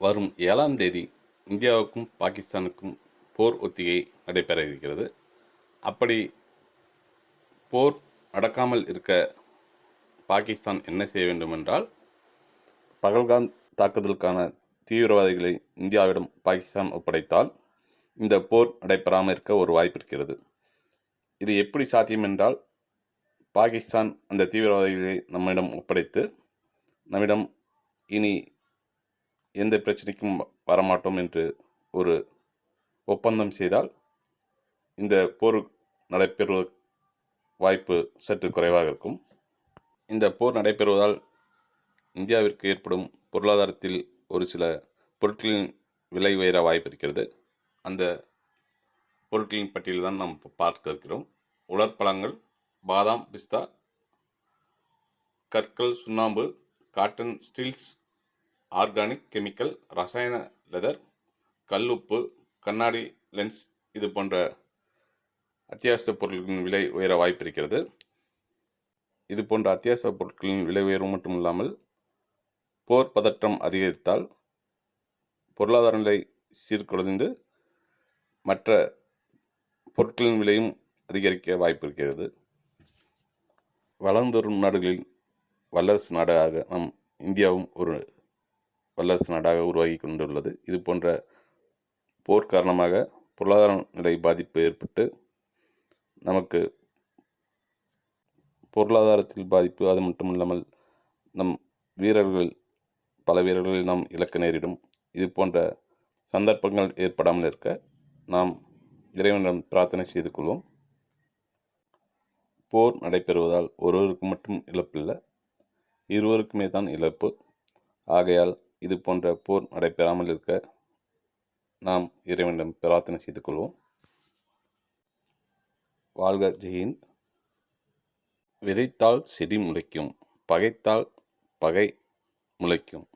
வரும் 7ஆம் தேதி இந்தியாவுக்கும் பாகிஸ்தானுக்கும் போர் ஒத்திகை நடைபெற இருக்கிறது. அப்படி போர் நடக்காமல் இருக்க பாகிஸ்தான் என்ன செய்ய வேண்டுமென்றால், பகல்காம் தாக்குதலுக்கான தீவிரவாதிகளை இந்தியாவிடம் பாகிஸ்தான் ஒப்படைத்தால் இந்த போர் நடைபெறாமல் இருக்க ஒரு வாய்ப்பு இருக்கிறது. இது எப்படி சாத்தியம் என்றால், பாகிஸ்தான் அந்த தீவிரவாதிகளை நம்மிடம் ஒப்படைத்து, நம்மிடம் இனி எந்த பிரச்சனைக்கும் வரமாட்டோம் என்று ஒரு ஒப்பந்தம் செய்தால் இந்த போர் நடைபெறுவ வாய்ப்பு சற்று குறைவாக இருக்கும். இந்த போர் நடைபெறுவதால் இந்தியாவிற்கு ஏற்படும் பொருளாதாரத்தில் ஒரு சில பொருட்களின் விலை உயர வாய்ப்பு இருக்கிறது. அந்த பொருட்களின் பட்டியல் தான் நாம் பார்க்க இருக்கிறோம். உலர்பழங்கள், பாதாம், பிஸ்தா, கற்கள், சுண்ணாம்பு, காட்டன், ஸ்டீல்ஸ், ஆர்கானிக், கெமிக்கல், ரசாயன லெதர், கல்லுப்பு, கண்ணாடி லென்ஸ் இது போன்ற அத்தியாவசிய பொருட்களின் விலை உயர வாய்ப்பு இருக்கிறது. இது போன்ற அத்தியாவசிய பொருட்களின் விலை உயர்வு மட்டும் இல்லாமல் போர் பதற்றம் அதிகரித்தால் பொருளாதார நிலை சீர்குலைந்து மற்ற பொருட்களின் விலையும் அதிகரிக்க வாய்ப்பு இருக்கிறது. வளர்ந்து வரும் நாடுகளில் வல்லரசு நாடாக நம் இந்தியாவும் ஒரு வல்லரசு நாடாக உருவாகி கொண்டுள்ளது. இது போன்ற போர் காரணமாக பொருளாதார நிலை பாதிப்பு ஏற்பட்டு நமக்கு பொருளாதாரத்தில் பாதிப்பு, அது மட்டும் இல்லாமல் நம் பல வீரர்களை நாம் இழக்க நேரிடும். இது போன்ற சந்தர்ப்பங்கள் ஏற்படாமல் இருக்க நாம் இறைவனிடம் பிரார்த்தனை செய்து கொள்வோம். போர் நடைபெறுவதால் ஒருவருக்கு மட்டும் இழப்பில்லை, இருவருக்குமே தான் இழப்பு. ஆகையால் இது போன்ற போர் நடைபெறாமல் இருக்க நாம் இறைவனிடம் பிரார்த்தனை செய்து கொள்வோம். வாழ்க ஜெயஹிந்த். விதைத்தால் செடி முளைக்கும், பகைத்தால் பகை முளைக்கும்.